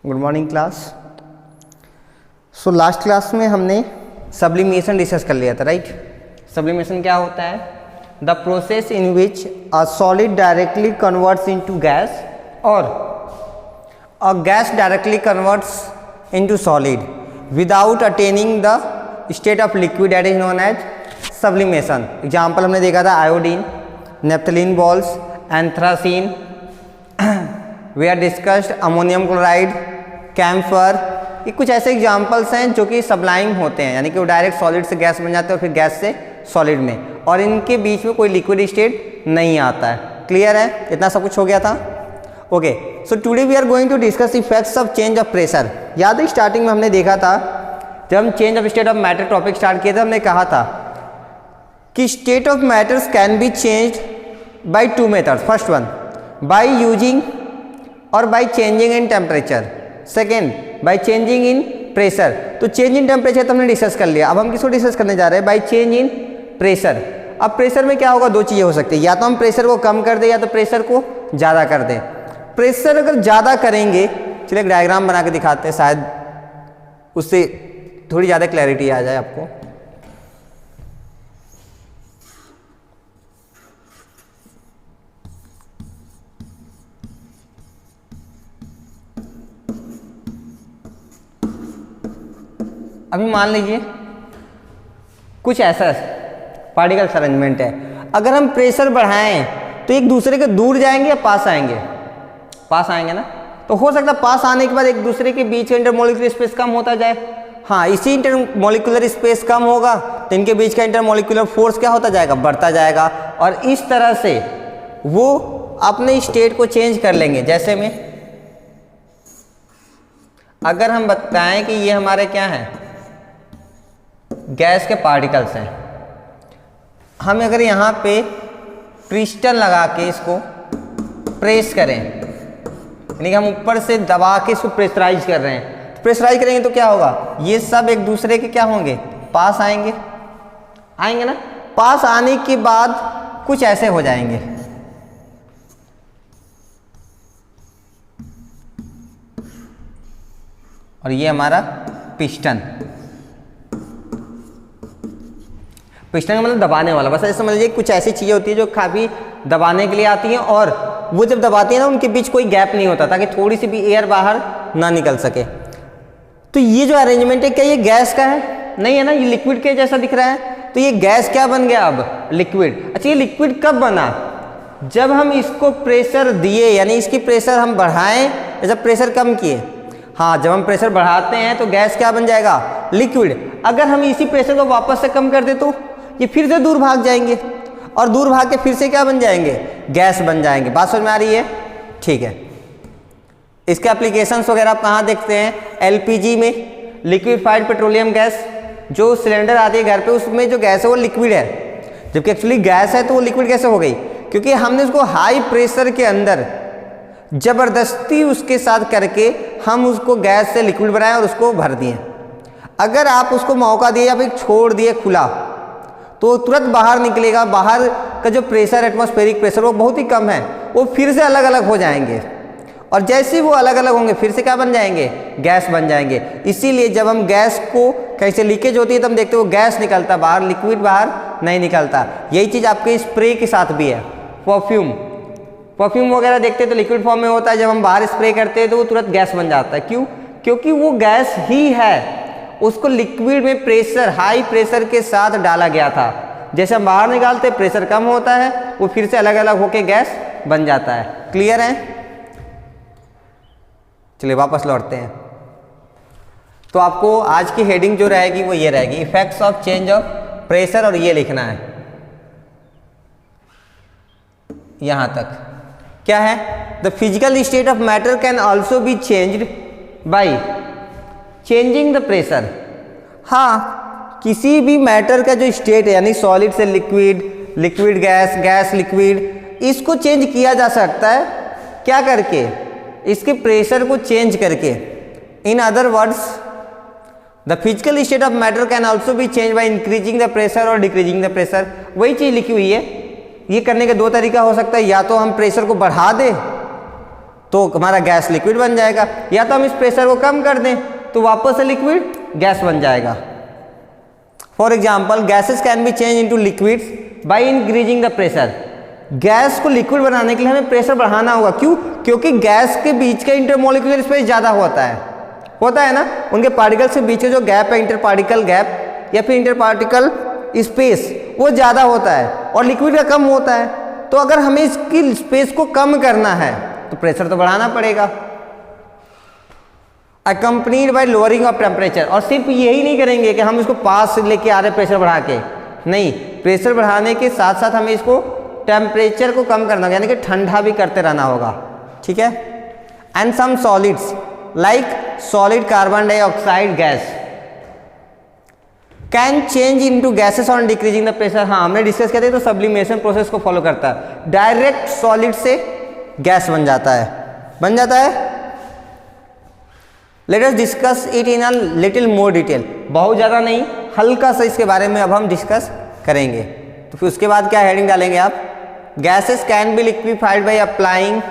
Good morning class. So last class में हमने sublimation discuss कर लिया था, राइट। सब्लिमेशन क्या होता है? The process in which a solid directly converts into gas और a gas directly converts into solid without attaining the state of liquid, that is known as sublimation. Example हमने देखा था iodine, naphthalene balls, anthracene, we are discussed ammonium chloride, camphor. ये कुछ ऐसे examples हैं जो कि सब्लाइम होते हैं, यानी कि वो डायरेक्ट सॉलिड से गैस बन जाते हैं और फिर गैस से सॉलिड में, और इनके बीच में कोई लिक्विड स्टेट नहीं आता है। क्लियर है? इतना सब कुछ हो गया था। Okay, so today we are going to discuss effects of change of pressure. याद है स्टार्टिंग में हमने देखा था, जब हम change of state of matter topic start किए थे, हमने कहा था कि state of matters can be changed by two methods. First one by using और by changing in temperature, second by changing in pressure. तो चेंज इन टेम्परेचर तो हमने डिस्कस कर लिया, अब हम किसको डिस्कस करने जा रहे हैं? By change in pressure. अब प्रेशर में क्या होगा? दो चीज़ें हो सकती है, या तो हम प्रेशर को कम कर दें या तो प्रेशर को ज़्यादा कर दें। प्रेशर अगर ज़्यादा करेंगे, चलिए एक डायग्राम बना के दिखाते हैं, शायद उससे थोड़ी ज़्यादा क्लैरिटी आ जाए आपको। अभी मान लीजिए कुछ ऐसा पार्टिकल्स अरेंजमेंट है, अगर हम प्रेशर बढ़ाएं तो एक दूसरे के दूर जाएंगे या पास आएंगे? पास आएंगे ना। तो हो सकता है पास आने के बाद एक दूसरे के बीच का इंटरमोलिकुलर स्पेस कम होता जाए। हाँ, इसी इंटरमोलिकुलर स्पेस कम होगा तो इनके बीच का इंटरमोलिकुलर फोर्स क्या होता जाएगा? बढ़ता जाएगा, और इस तरह से वो अपने स्टेट को चेंज कर लेंगे। जैसे में अगर हम बताएं कि ये हमारे क्या हैं? गैस के पार्टिकल्स हैं। हम अगर यहाँ पे क्रिस्टल लगा के इसको प्रेस करें, यानी कि हम ऊपर से दबा के इसको प्रेशराइज कर रहे हैं, तो प्रेशराइज करेंगे तो क्या होगा? ये सब एक दूसरे के क्या होंगे? पास आएंगे, आएंगे ना। पास आने के बाद कुछ ऐसे हो जाएंगे, और ये हमारा पिस्टन। पिस्टन का मतलब दबाने वाला। बस ऐसे समझ लीजिए कुछ ऐसी चीज़ें होती है जो काफ़ी दबाने के लिए आती हैं, और वो जब दबाती है ना, उनके बीच कोई गैप नहीं होता ताकि थोड़ी सी भी एयर बाहर ना निकल सके। तो ये जो अरेंजमेंट है, क्या ये गैस का है? नहीं है ना, ये लिक्विड के जैसा दिख रहा है। तो ये गैस क्या बन गया? अब लिक्विड। अच्छा, ये लिक्विड कब बना? जब हम इसको प्रेशर दिए, यानी इसकी प्रेशर हम बढ़ाएं या जब प्रेशर कम किए? हाँ, जब हम प्रेशर बढ़ाते हैं तो गैस क्या बन जाएगा? लिक्विड। अगर हम इसी प्रेशर को वापस से कम कर दे तो ये फिर से दूर भाग जाएंगे, और दूर भाग के फिर से क्या बन जाएंगे? गैस बन जाएंगे। बात समझ में आ रही है? ठीक है। इसके एप्लीकेशंस वगैरह आप कहाँ देखते हैं? एलपीजी में, लिक्विफाइड पेट्रोलियम गैस, जो सिलेंडर आती है घर पे, उसमें जो गैस है वो लिक्विड है, जबकि एक्चुअली गैस है तो वो लिक्विड कैसे हो गई? क्योंकि हमने उसको हाई प्रेशर के अंदर जबरदस्ती उसके साथ करके हम उसको गैस से लिक्विड बनाए और उसको भर दिए। अगर आप उसको मौका दिए या फिर छोड़ दिए खुला, तो तुरंत बाहर निकलेगा। बाहर का जो प्रेशर, एटमॉस्फेरिक प्रेशर, वो बहुत ही कम है, वो फिर से अलग अलग हो जाएंगे, और जैसे ही वो अलग अलग होंगे फिर से क्या बन जाएंगे? गैस बन जाएंगे। इसीलिए जब हम गैस को कहीं से लीकेज होती है तो हम देखते हैं वो गैस निकलता बाहर, लिक्विड बाहर नहीं निकलता। यही चीज़ आपके स्प्रे के साथ भी है। परफ्यूम वगैरह देखते हैं तो लिक्विड फॉर्म में होता है, जब हम बाहर स्प्रे करते हैं तो वो तुरंत गैस बन जाता है। क्यों? क्योंकि वो गैस ही है, उसको लिक्विड में प्रेशर, हाई प्रेशर के साथ डाला गया था। जैसे हम बाहर निकालते हैं प्रेशर कम होता है, वो फिर से अलग अलग होके गैस बन जाता है। क्लियर है? चलिए वापस लौटते हैं। तो आपको आज की हेडिंग जो रहेगी वो ये रहेगी, effects of change of pressure, और ये लिखना है यहां तक। क्या है? The physical state of matter can also be changed by changing the pressure. हाँ, किसी भी मैटर का जो स्टेट है, यानी सॉलिड से liquid, liquid gas, gas liquid, इसको चेंज किया जा सकता है। क्या करके? इसके प्रेशर को चेंज करके। In other words, the physical state of matter can also be change by increasing the pressure और डिक्रीजिंग द प्रेशर। वही चीज़ लिखी हुई है। ये करने के दो तरीका हो सकता है, या तो हम प्रेशर को बढ़ा दें तो हमारा गैस लिक्विड बन जाएगा, या तो हम इस प्रेशर को कम कर दें तो वापस से लिक्विड गैस बन जाएगा। For example gases can B change into liquids by increasing the pressure. Gas को लिक्विड बनाने के लिए हमें प्रेशर बढ़ाना होगा। क्यों? क्योंकि गैस के बीच का इंटरमोलिकुलर स्पेस ज़्यादा होता है ना, उनके पार्टिकल्स के बीच का जो गैप है, इंटर पार्टिकल गैप या फिर इंटर पार्टिकल स्पेस, वो ज़्यादा होता है और लिक्विड का कम होता है। तो अगर हमें इसकी स्पेस को कम करना है तो प्रेशर तो बढ़ाना पड़ेगा, accompanied by lowering of temperature. और सिर्फ यही नहीं करेंगे कि हम इसको पास लेके आ रहे प्रेशर बढ़ा के, नहीं, प्रेशर बढ़ाने के साथ साथ हमें इसको टेम्परेचर को कम करना होगा, यानी कि ठंडा भी करते रहना होगा, ठीक है। And some solids like solid carbon dioxide gas can change into gases on decreasing the pressure. हाँ, हमने डिस्कस किया था, तो सब्लिमेशन प्रोसेस को फॉलो करता है, डायरेक्ट सॉलिड से गैस बन जाता है। Let us discuss it in a little more detail. बहुत ज़्यादा नहीं, हल्का सा इसके बारे में अब हम डिस्कस करेंगे। तो फिर उसके बाद क्या हेडिंग डालेंगे आप? Gases can be liquefied by applying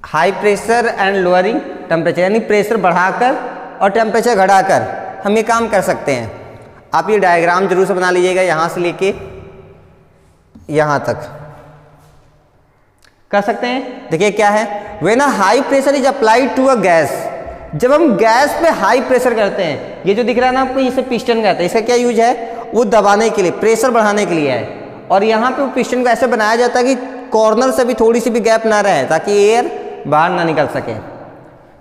high pressure and lowering temperature, यानी प्रेशर बढ़ाकर और टेम्परेचर घटाकर हम ये काम कर सकते हैं। आप ये डायग्राम जरूर से बना लीजिएगा, यहाँ से लेके यहाँ तक कर सकते हैं। देखिए क्या है, when a high pressure is applied to a gas, जब हम गैस पे हाई प्रेशर करते हैं, ये जो दिख रहा है ना आपको, इसे पिस्टन कहते हैं। इसका क्या यूज है? वो दबाने के लिए, प्रेशर बढ़ाने के लिए है। और यहाँ पे वो पिस्टन को ऐसे बनाया जाता है कि कॉर्नर से भी थोड़ी सी भी गैप ना रहे, ताकि एयर बाहर ना निकल सके।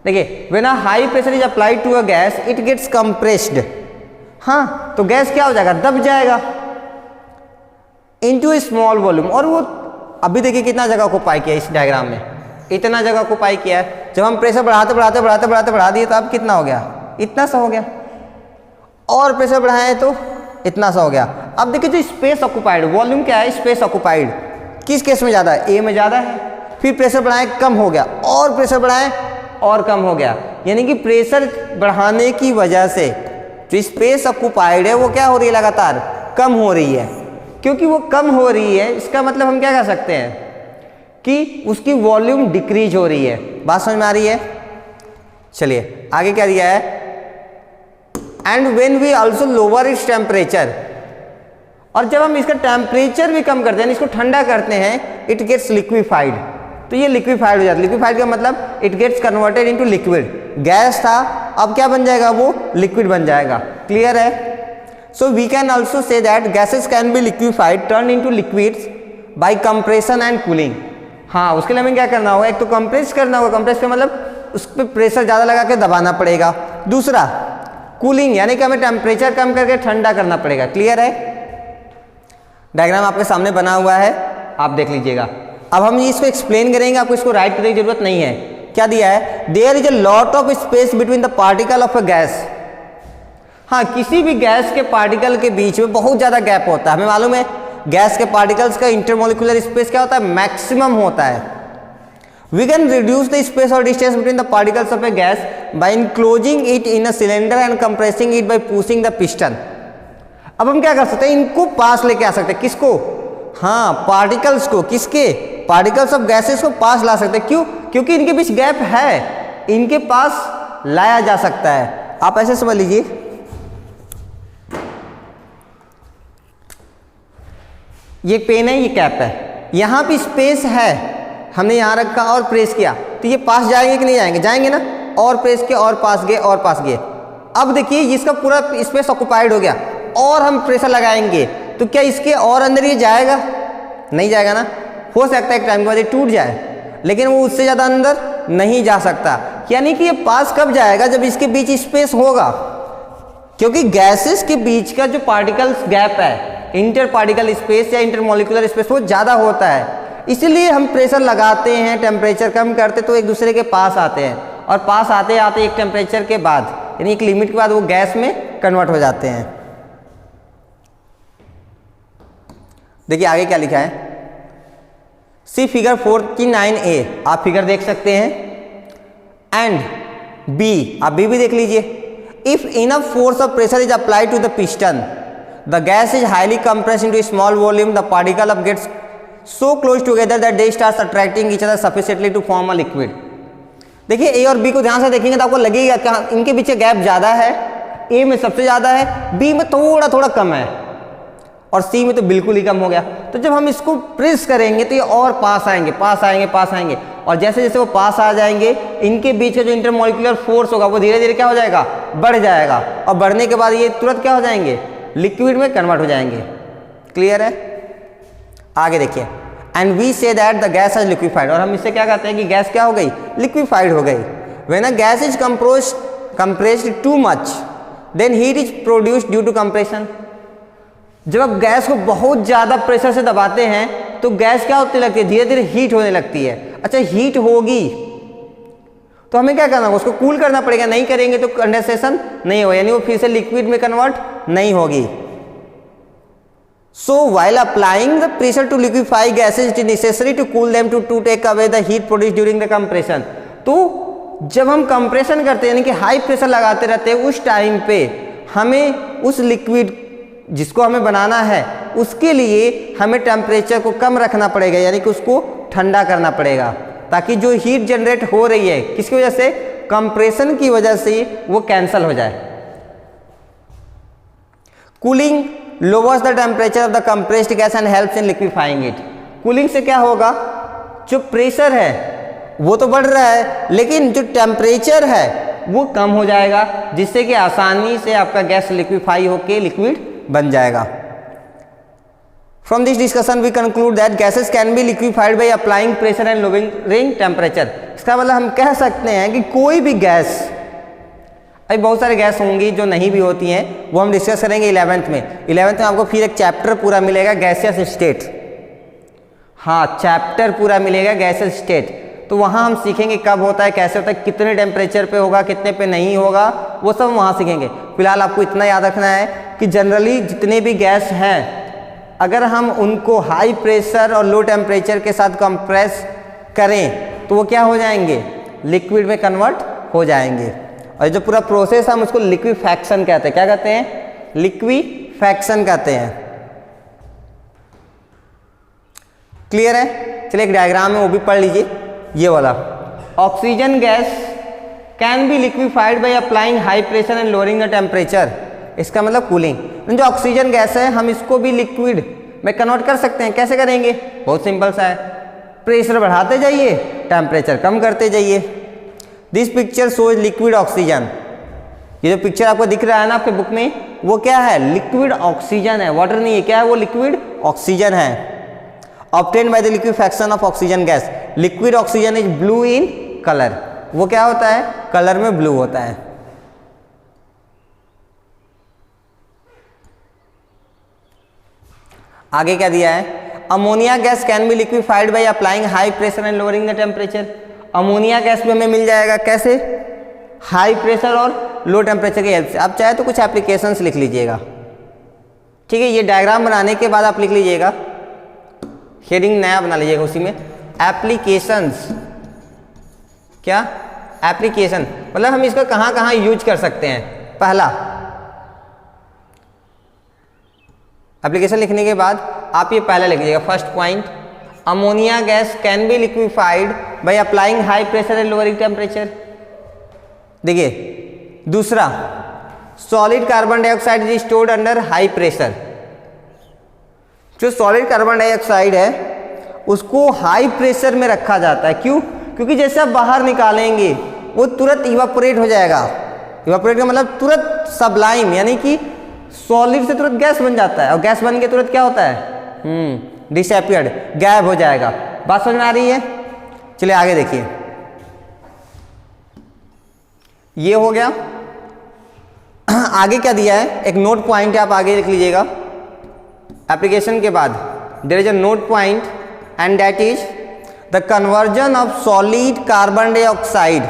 देखिए, when a high pressure is applied to a gas it gets compressed. हाँ, तो गैस क्या हो जाएगा? दब जाएगा इनटू ए स्मॉल वॉल्यूम। और वो अभी देखिए कितना जगह ऑक्युपाई किया इस डायग्राम में, इतना जगह ऑक्युपाई किया है। जब हम प्रेशर बढ़ा दिए तो अब कितना हो गया? इतना सा हो गया। और प्रेशर बढ़ाएं तो इतना सा हो गया। अब देखिए जो स्पेस ऑक्युपाइड, वॉल्यूम क्या है? स्पेस ऑक्युपाइड किस केस में ज़्यादा है? ए में ज़्यादा है। फिर प्रेशर बढ़ाएं, कम हो गया, और प्रेशर बढ़ाएं और कम हो गया। यानी कि प्रेशर बढ़ाने की वजह से जो स्पेस ऑक्युपाइड है वो क्या हो रही है? लगातार कम हो रही है। क्योंकि वो कम हो रही है, इसका मतलब हम क्या कह सकते हैं कि उसकी वॉल्यूम डिक्रीज हो रही है। बात समझ में आ रही है? चलिए आगे क्या दिया है? And when we also lower its temperature, और जब हम इसका टेम्परेचर भी कम करते हैं, इसको ठंडा करते हैं, इट गेट्स लिक्विफाइड। तो ये लिक्विफाइड हो जाता है। लिक्विफाइड का मतलब it gets converted into liquid. Gas था, अब क्या बन जाएगा? वो लिक्विड बन जाएगा। क्लियर है? So we can also say that gases can be liquefied turn into liquids by compression and cooling. हाँ, उसके लिए हमें क्या करना होगा? एक तो कंप्रेस करना होगा, कंप्रेस का मतलब उस पर प्रेशर ज़्यादा लगा के दबाना पड़ेगा। दूसरा कूलिंग, यानी कि हमें टेम्परेचर कम करके ठंडा करना पड़ेगा। क्लियर है? डायग्राम आपके सामने बना हुआ है, आप देख लीजिएगा। अब हम इसको एक्सप्लेन करेंगे, आपको इसको राइट करने की जरूरत नहीं है। क्या दिया है? There is a lot of space between the particle of a gas. हाँ, किसी भी गैस के पार्टिकल के बीच में बहुत ज़्यादा गैप होता है। हमें मालूम है गैस के पार्टिकल्स का इंटरमोलिकुलर स्पेस क्या होता है? मैक्सिमम होता है। We can reduce the space और distance between the particles of a gas by enclosing it in a cylinder and compressing it by pushing the piston. अब हम क्या कर सकते हैं? इनको पास लेके आ सकते हैं। किसको? हाँ, पार्टिकल्स को। किसके? पार्टिकल्स ऑफ गैसेस को पास ला सकते हैं। क्यों? क्योंकि इनके बीच गैप है, इनके पास लाया जा सकता है। आप ऐसे समझ लीजिए, ये पेन है, ये कैप है, यहाँ पे स्पेस है, हमने यहाँ रखा और प्रेस किया, तो ये पास जाएंगे कि नहीं जाएंगे? जाएंगे ना। और प्रेस किया और पास गए और पास गए। अब देखिए इसका पूरा स्पेस ऑक्युपाइड हो गया, और हम प्रेशर लगाएंगे तो क्या इसके और अंदर ये जाएगा? नहीं जाएगा ना। हो सकता है एक टाइम के बाद ये टूट जाए, लेकिन वो उससे ज़्यादा अंदर नहीं जा सकता। यानी कि ये पास कब जाएगा? जब इसके बीच स्पेस होगा। क्योंकि गैसेस के बीच का जो पार्टिकल्स गैप है, इंटर पार्टिकल स्पेस या इंटरमोलिकुलर स्पेस, वो ज़्यादा होता है। इसलिए हम प्रेशर लगाते हैं, टेम्परेचर कम करते तो एक दूसरे के पास आते हैं, और पास आते आते एक टेम्परेचर के बाद, यानी एक लिमिट के बाद वो गैस में कन्वर्ट हो जाते हैं। देखिए आगे क्या लिखा है? सी फिगर 49A, आप फिगर देख सकते हैं। एंड बी, आप बी भी देख लीजिए। If enough force of pressure is applied to the piston, the gas is highly compressed into a small volume, the particle of gets so close together that they start attracting each other sufficiently to form a liquid. देखिए A और B को ध्यान से देखेंगे तो आपको लगेगा कि इनके पीछे गैप ज़्यादा है, ए में सबसे ज़्यादा है, बी में थोड़ा थोड़ा कम है और सी में तो बिल्कुल ही कम हो गया। तो जब हम इसको प्रेस करेंगे तो ये और पास आएंगे, पास आएंगे, पास आएंगे, और जैसे जैसे वो पास आ जाएंगे इनके बीच का जो इंटरमॉलिक्यूलर फोर्स होगा वो धीरे धीरे क्या हो जाएगा, बढ़ जाएगा, और बढ़ने के बाद ये तुरंत क्या हो जाएंगे, लिक्विड में कन्वर्ट हो जाएंगे। क्लियर है? आगे देखिए, and we say that the gas is liquefied, और हम इससे क्या कहते हैं कि गैस क्या हो गई, लिक्विफाइड हो गई। When a gas is compressed too much then heat is produced due to compression. जब आप गैस को बहुत ज़्यादा प्रेशर से दबाते हैं तो गैस क्या होती लगती है, धीरे धीरे हीट होने लगती है। अच्छा, हीट होगी तो हमें क्या करना होगा, उसको कूल करना पड़ेगा, नहीं करेंगे तो कंडेंसेशन नहीं होगा, यानी वो फिर से लिक्विड में कन्वर्ट नहीं होगी। So while applying the pressure to liquefy gases, it is necessary to cool them to take away the heat produced during the compression. तो जब हम कंप्रेशन करते हैं यानी कि हाई प्रेशर लगाते रहते हैं उस टाइम पे हमें उस लिक्विड जिसको हमें बनाना है उसके लिए हमें टेम्परेचर को कम रखना पड़ेगा, यानी कि उसको ठंडा करना पड़ेगा, ताकि जो हीट जनरेट हो रही है किसकी वजह से, कंप्रेशन की वजह से, वो कैंसल हो जाए। Cooling lowers the temperature of the compressed gas and helps in liquefying it. Cooling से क्या होगा, जो प्रेशर है वो तो बढ़ रहा है लेकिन जो टेम्परेचर है वो कम हो जाएगा, जिससे कि आसानी से आपका गैस लिक्विफाई होके लिक्विड बन जाएगा। From this discussion we conclude that gases can be liquefied by applying pressure and lowering temperature. इसका मतलब हम कह सकते हैं कि कोई भी गैस, अभी बहुत सारे गैस होंगी जो नहीं भी होती हैं, वो हम डिस्कस करेंगे 11th में। 11th में आपको फिर एक चैप्टर पूरा मिलेगा गैसियस स्टेट। हाँ, चैप्टर पूरा मिलेगा गैसियस स्टेट, तो वहाँ हम सीखेंगे कब होता है, कैसे होता है, कितने टेम्परेचर पे होगा, कितने पे नहीं होगा, वो सब वहाँ सीखेंगे। फिलहाल आपको इतना याद रखना है कि जनरली जितने भी गैस हैं अगर हम उनको हाई प्रेशर और लो टेम्परेचर के साथ कंप्रेस करें तो वो क्या हो जाएंगे, लिक्विड में कन्वर्ट हो जाएंगे। और जो पूरा प्रोसेस हम उसको लिक्विफैक्शन कहते हैं। क्या कहते हैं, लिक्विफैक्शन कहते हैं। क्लियर है? चलिए एक डायग्राम है वो भी पढ़ लीजिए, ये वाला। Oxygen gas can be liquefied by applying high pressure and lowering the temperature. इसका मतलब कूलिंग। जो ऑक्सीजन गैस है हम इसको भी लिक्विड में कन्वर्ट कर सकते हैं। कैसे करेंगे, बहुत सिंपल सा है, प्रेशर बढ़ाते जाइए, टेम्परेचर कम करते जाइए। This picture shows liquid oxygen. ये जो पिक्चर आपको दिख रहा है ना आपके बुक में, वो क्या है, लिक्विड ऑक्सीजन है, वाटर नहीं है। क्या है वो, लिक्विड ऑक्सीजन है। Obtained by the liquefaction of oxygen gas. Liquid oxygen is blue in colour. वो क्या होता है, कलर में ब्लू होता है। आगे क्या दिया है, ammonia gas can be liquefied by applying high pressure and lowering the temperature. Ammonia gas भी हमें मिल जाएगा, कैसे, हाई प्रेशर और लो टेम्परेचर की हेल्प से। आप चाहे तो कुछ एप्लीकेशंस लिख लीजिएगा, ठीक है। ये डायग्राम बनाने के बाद आप लिख लीजिएगा, हेडिंग नया बना लीजिएगा उसी में, एप्लीकेशंस। क्या, एप्लीकेशन मतलब हम इसका कहाँ कहाँ यूज कर सकते हैं। पहला, एप्लीकेशन लिखने के बाद आप ये पहला लिख लीजिएगा, first point, ammonia gas can be liquefied by applying high pressure and lowering temperature. देखिए दूसरा, solid carbon dioxide is stored under high pressure. जो सॉलिड कार्बन डाइऑक्साइड है उसको हाई प्रेशर में रखा जाता है। क्यों, क्योंकि जैसे आप बाहर निकालेंगे वो तुरंत इवापोरेट हो जाएगा। इवापोरेट का मतलब तुरंत सब्लाइम, यानी कि सॉलिड से तुरंत गैस बन जाता है, और गैस बन के तुरंत क्या होता है, डिसअपियर्ड, गायब हो जाएगा। बात समझ में आ रही है? चलिए आगे देखिए, ये हो गया। आगे क्या दिया है, एक नोट पॉइंट है, आप आगे लिख लीजिएगा। एप्लीकेशन के बाद there is a note point and that is the conversion of solid carbon dioxide,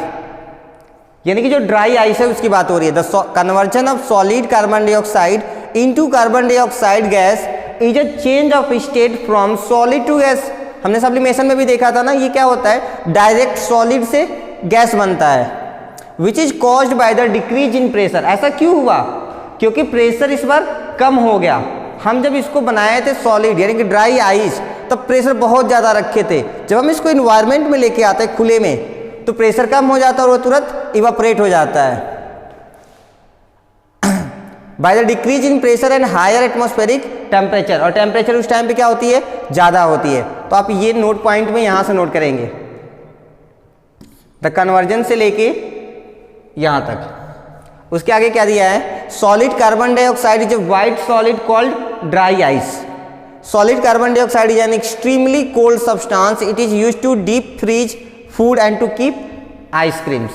यानी कि जो ड्राई आइस है उसकी बात हो रही है। The conversion of solid carbon dioxide into carbon dioxide gas is a change of state from solid to gas. हमने सब्लिमेशन में भी देखा था ना, ये क्या होता है, डायरेक्ट सॉलिड से गैस बनता है, which is caused by the decrease in pressure. ऐसा क्यों हुआ, क्योंकि प्रेशर इस बार कम हो गया। हम जब इसको बनाए थे सॉलिड यानी कि ड्राई आइस, तब प्रेशर बहुत ज़्यादा रखे थे। जब हम इसको इन्वायरमेंट में लेके आते हैं खुले में, तो प्रेशर कम हो जाता है और वो तुरंत इवापोरेट हो जाता है। By the decrease in pressure and higher atmospheric temperature, और टेम्परेचर उस टाइम पे क्या होती है, ज़्यादा होती है। तो आप ये नोट पॉइंट में यहाँ से नोट करेंगे, द कन्वर्जन से लेके यहाँ तक। उसके आगे क्या दिया है, solid carbon dioxide is a white solid called dry ice. Solid carbon dioxide is an extremely cold substance, it is used to deep freeze food and to keep ice creams.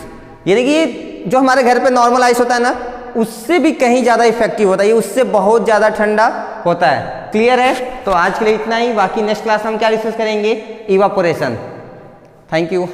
यानी कि जो हमारे घर पे नॉर्मल आइस होता है ना, उससे भी कहीं ज़्यादा इफेक्टिव होता है, ये उससे बहुत ज़्यादा ठंडा होता है। क्लियर है? तो आज के लिए इतना ही, बाकी नेक्स्ट क्लास में हम क्या डिस्कस करेंगे, इवापोरेशन। Thank you.